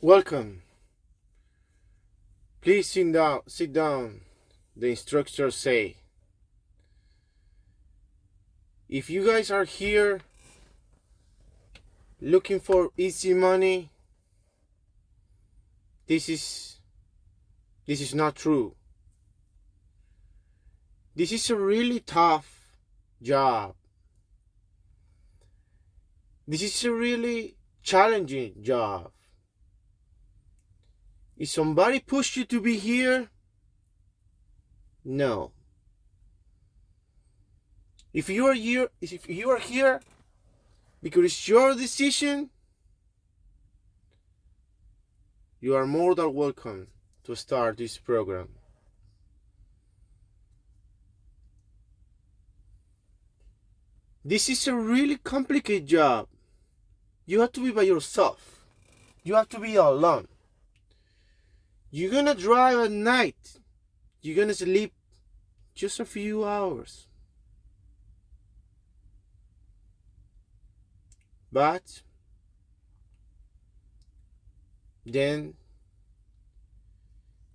Welcome. Please sit down. Sit down. The instructors say. If you guys are here looking for easy money, this is not true. This is a really tough job. This is a really challenging job. If somebody pushed you to be here, no. If you are here because it's your decision, you are more than welcome to start this program. This is a really complicated job. You have to be by yourself. You have to be alone. You're gonna drive at night. You're gonna sleep just a few hours. But then,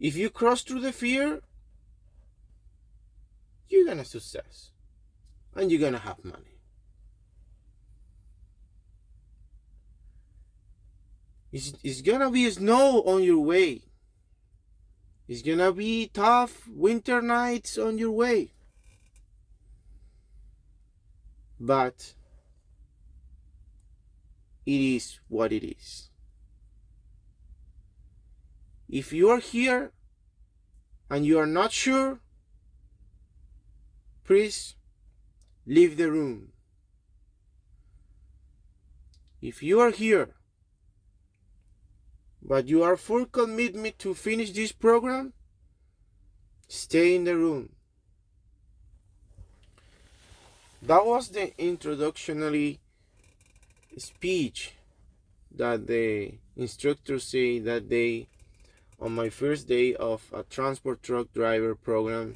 if you cross through the fear, you're gonna success. And you're gonna have money. It's gonna be snow on your way. It's gonna be tough winter nights on your way. But it is what it is. If you are here and you are not sure, please leave the room. If you are here but you are full commitment to finish this program, stay in the room. That was the introductory speech that the instructor said that day on my first day of a transport truck driver program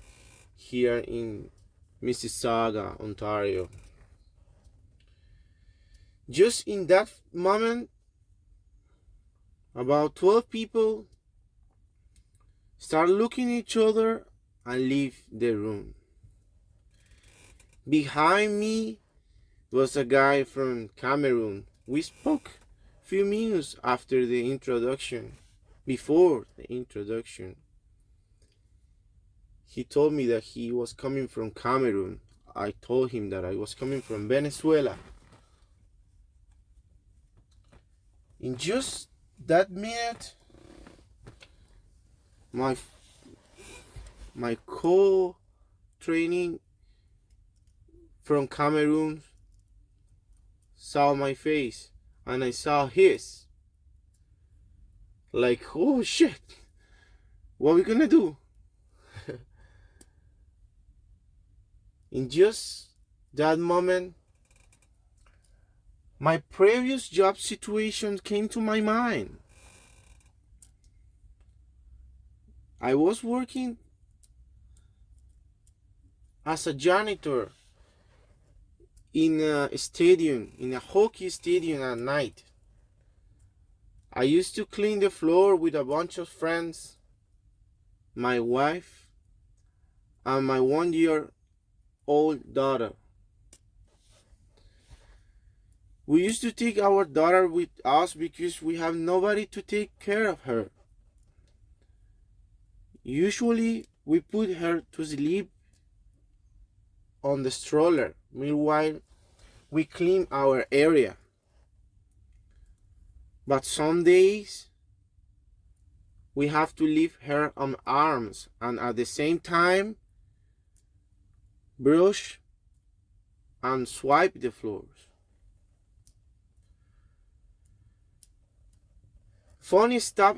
here in Mississauga, Ontario. Just in that moment, about 12 people start looking at each other and leave the room. Behind me was a guy from Cameroon. We spoke a few minutes after the introduction, before the introduction. He told me that he was coming from Cameroon. I told him that I was coming from Venezuela. In just that minute, my co-training from Cameroon saw my face and I saw his. Like, oh shit, what are we gonna do? In just that moment, my previous job situation came to my mind. I was working as a janitor in a stadium, in a hockey stadium at night. I used to clean the floor with a bunch of friends, my wife, and my 1-year-old daughter. We used to take our daughter with us because we have nobody to take care of her. Usually, we put her to sleep on the stroller. Meanwhile, we clean our area. But some days, we have to leave her on arms and at the same time, brush and swipe the floors. Funny stuff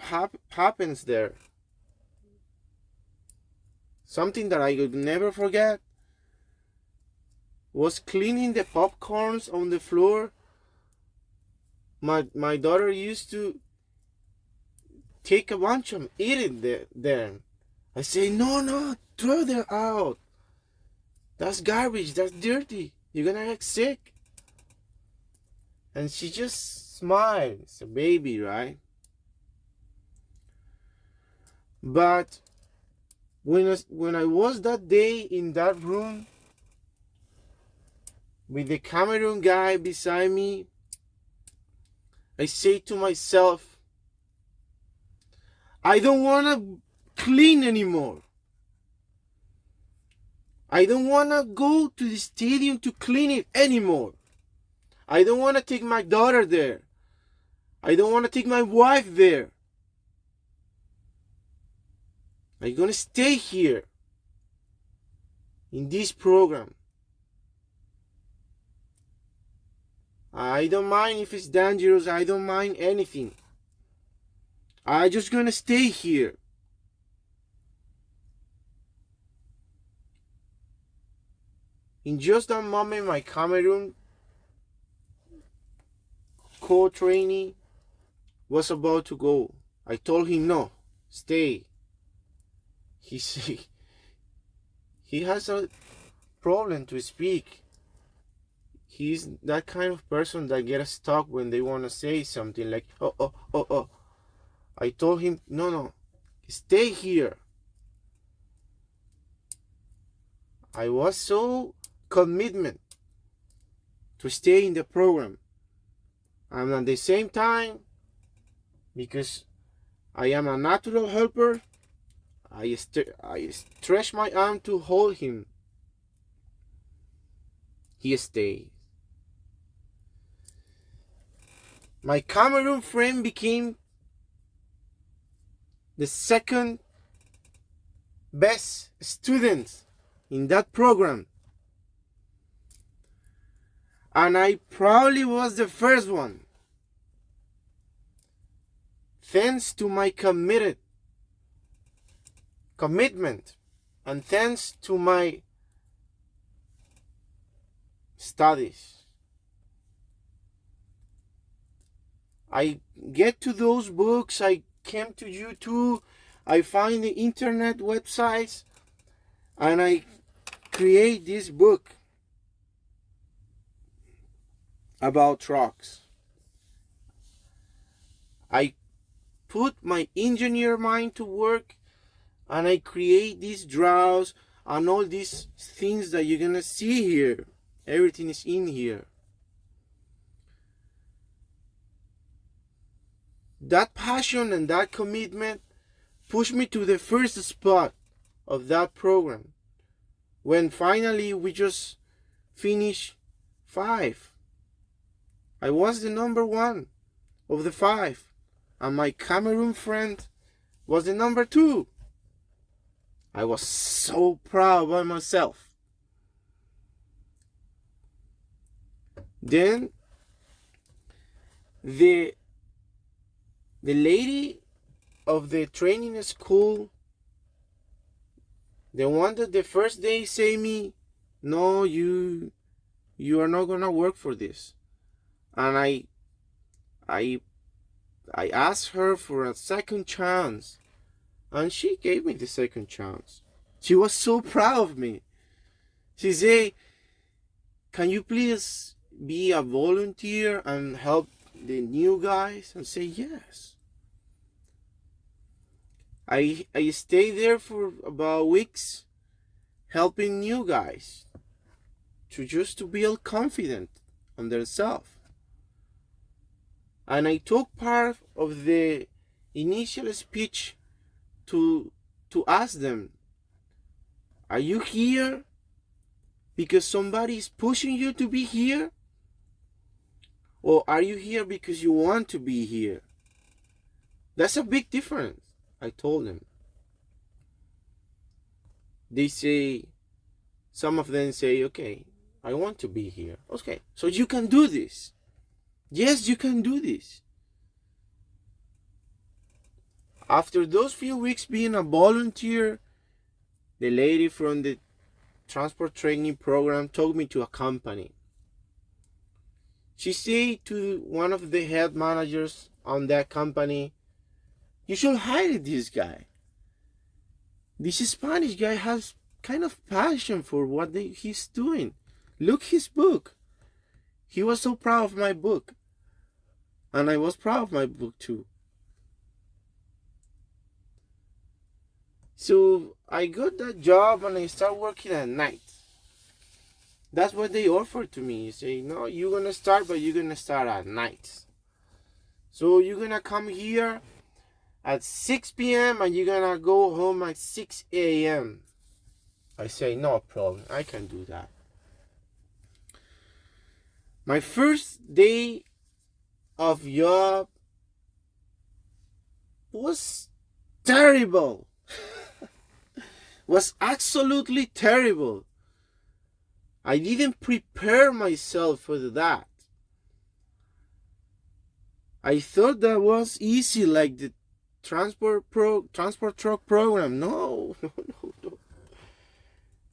happens there. Something that I could never forget was cleaning the popcorns on the floor. My daughter used to take a bunch and eat it there. I say, no, throw them out. That's garbage, that's dirty. You're gonna get sick. And she just smiles. It's a baby, right? But when I was that day in that room with the Cameroon guy beside me, I say to myself, I don't want to clean anymore. I don't want to go to the stadium to clean it anymore. I don't want to take my daughter there. I don't want to take my wife there. I'm going to stay here in this program. I don't mind if it's dangerous. I don't mind anything. I'm just going to stay here. In just that moment, my Cameroon co-trainee was about to go. I told him, no, stay. He has a problem to speak. He's that kind of person that gets stuck when they want to say something like, oh. I told him, no, stay here. I was so commitment to stay in the program. And at the same time, because I am a natural helper, I stretch my arm to hold him. He stayed. My Cameroon friend became the second best student in that program. And I probably was the first one. Thanks to my commitment and thanks to my studies. I get to those books, I came to YouTube, I find the internet websites, and I create this book about trucks. I put my engineer mind to work, and I create these draws and all these things that you're gonna see here. Everything is in here. That passion and that commitment pushed me to the first spot of that program. When finally we just finished 5. I was the number 1 of the 5. And my Cameroon friend was the number 2. I was so proud by myself. Then the lady of the training school, the one that the first day say me, no, you are not gonna work for this. And I asked her for a second chance, and she gave me the second chance. She was so proud of me. She said, can you please be a volunteer and help the new guys? And say yes. I stayed there for about weeks helping new guys to build confidence on themselves. And I took part of the initial speech to ask them, are you here because somebody is pushing you to be here? Or are you here because you want to be here? That's a big difference, I told them. They say, some of them say, okay, I want to be here. Okay, so you can do this. Yes, you can do this. After those few weeks being a volunteer, the lady from the transport training program took me to a company. She said to one of the head managers on that company, you should hire this guy. This Spanish guy has kind of passion for what he's doing. Look his book. He was so proud of my book. And I was proud of my book too. So I got that job and I start working at night. That's what they offered to me. You say, no, you're gonna start, but you're gonna start at night. So you're gonna come here at 6 p.m. and you're gonna go home at 6 a.m. I say, no problem, I can do that. My first day of job was terrible. Was absolutely terrible. I didn't prepare myself for that. I thought that was easy, like the transport truck program. No, no, no, no.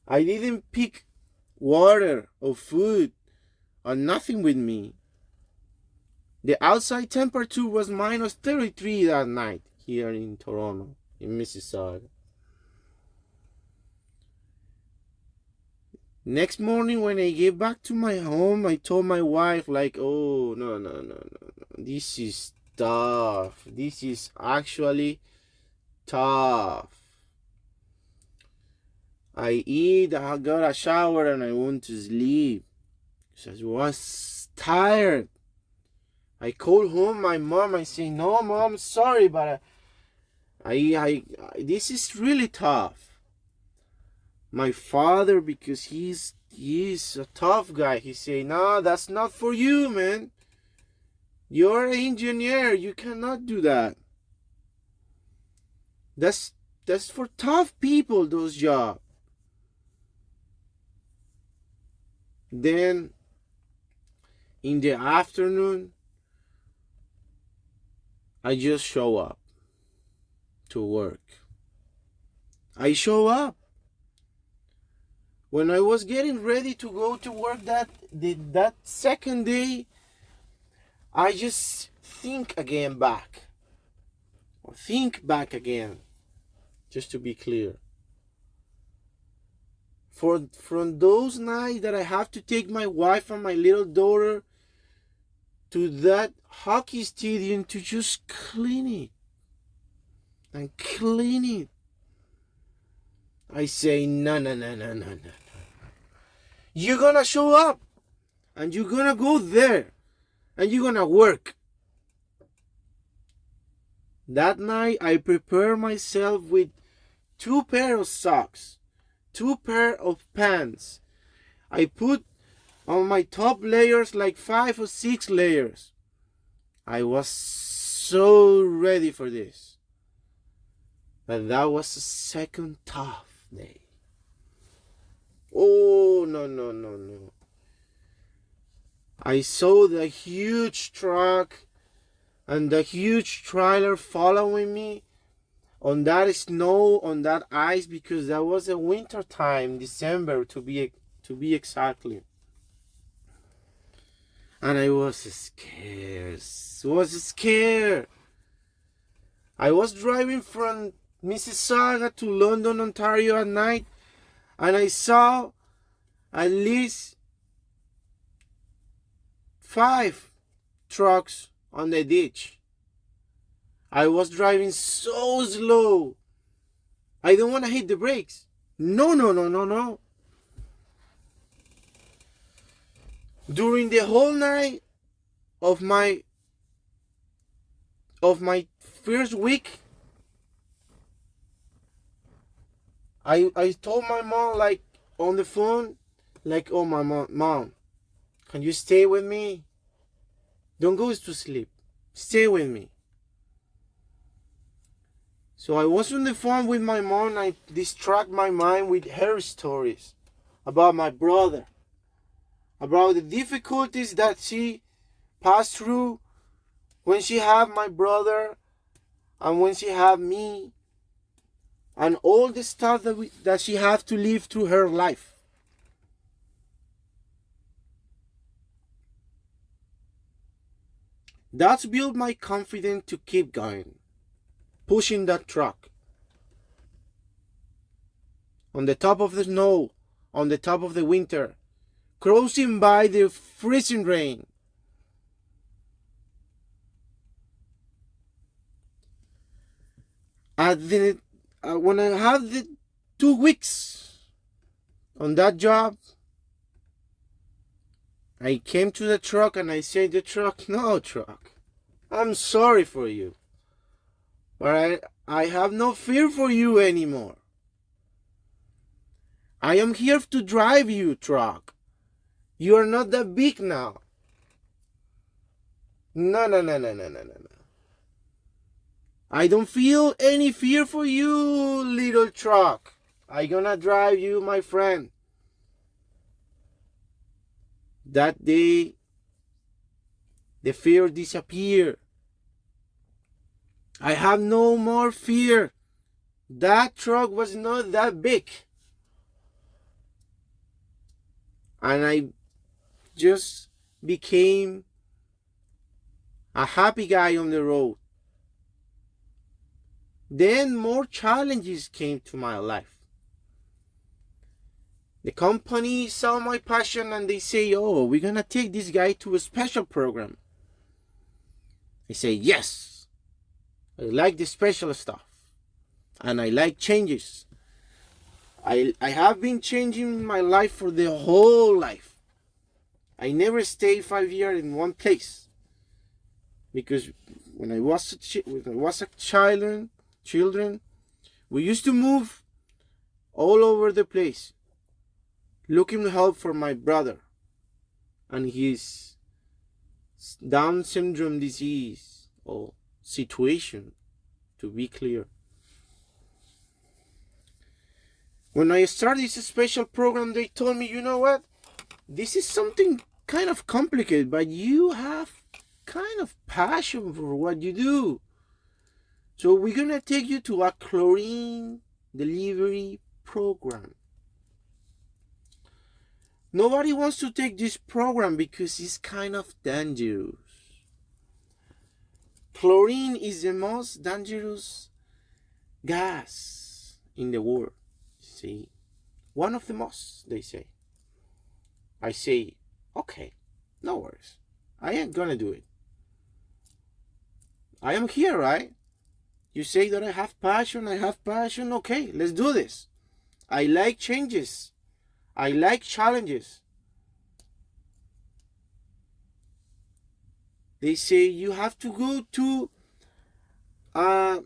I didn't pick water or food or nothing with me. The outside temperature was minus 33 that night here in Toronto, in Mississauga. Next morning when I get back to my home, I told my wife, like, oh, no. This is tough. This is actually tough. I eat, I got a shower, and I went to sleep. So I was tired. I called home my mom. I say, no, mom, sorry, but I this is really tough. My father, because he's a tough guy, he say, no, that's not for you, man. You're an engineer. You cannot do that. That's for tough people, those jobs. Then in the afternoon, I just show up to work. I show up. When I was getting ready to go to work that second day, I just think back again, just to be clear. From those nights that I have to take my wife and my little daughter to that hockey stadium to just clean it. I say, no. You're gonna show up and you're gonna go there and you're gonna work. That night I prepare myself with 2 pairs of socks, 2 pairs of pants. I put on my top layers like 5 or 6 layers. I was so ready for this. But that was the second tough day. Oh, no. I saw the huge truck and the huge trailer following me on that snow, on that ice, because that was a winter time, December to be exactly. And I was scared. I was driving from Mississauga to London, Ontario at night, and I saw at least 5 trucks on the ditch. I was driving so slow. I don't want to hit the brakes. No. During the whole night of my first week, I told my mom, like, on the phone, like, oh, my mom, can you stay with me? Don't go to sleep. Stay with me. So I was on the phone with my mom. I distract my mind with her stories about my brother, about the difficulties that she passed through when she had my brother and when she had me, and all the stuff that she had to live through her life. That's built my confidence to keep going, pushing that truck on the top of the snow, on the top of the winter, crossing by the freezing rain. At when I had the 2 weeks on that job, I came to the truck and I said to the truck, no truck, I'm sorry for you, but I have no fear for you anymore. I am here to drive you, truck. You are not that big now. No. I don't feel any fear for you, little truck. I gonna drive you, my friend. That day, the fear disappeared. I have no more fear. That truck was not that big. And I just became a happy guy on the road. Then more challenges came to my life. The company saw my passion and they say, oh, we're gonna take this guy to a special program. I say, yes, I like the special stuff and I like changes. I have been changing my life for the whole life. I never stayed 5 years in one place, because when I was a children, we used to move all over the place, looking for help for my brother and his Down syndrome disease or situation, to be clear. When I started this special program, they told me, you know what? This is something kind of complicated, but you have kind of passion for what you do. So we're going to take you to a chlorine delivery program. Nobody wants to take this program because it's kind of dangerous. Chlorine is the most dangerous gas in the world. See, one of the most, they say. I say, okay, no worries. I ain't gonna do it. I am here, right? You say that I have passion, okay, let's do this. I like changes. I like challenges. They say you have to go to a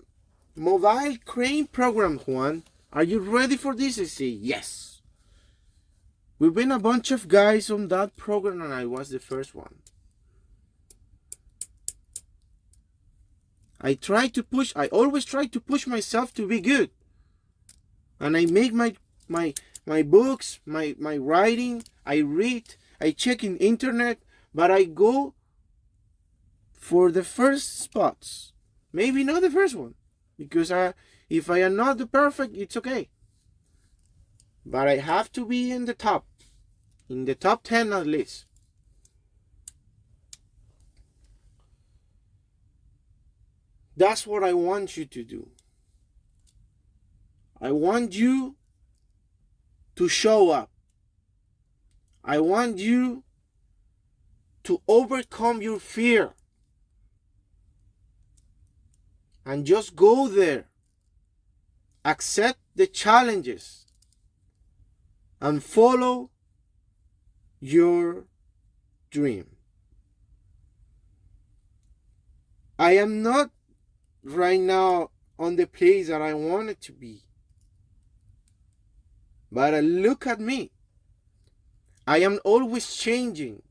mobile crane program, Juan. Are you ready for this? I say, yes. We've been a bunch of guys on that program and I was the first one. I always try to push myself to be good. And I make my books, my writing, I read, I check in internet, but I go for the first spots. Maybe not the first one, because if I am not the perfect, it's okay. But I have to be in the top 10 at least. That's what I want you to do. I want you to show up. I want you to overcome your fear. And just go there. Accept the challenges. And follow your dream. I am not right now on the place that I wanted to be. But look at me. I am always changing.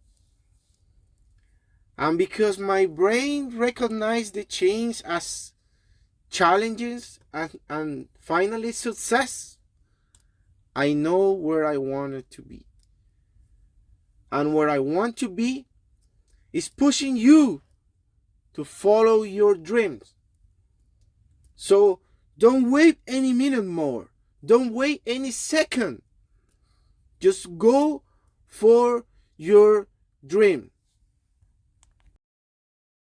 And because my brain recognized the change as challenges and finally success, I know where I wanted to be. And where I want to be is pushing you to follow your dreams. So don't wait any minute more. Don't wait any second. Just go for your dream.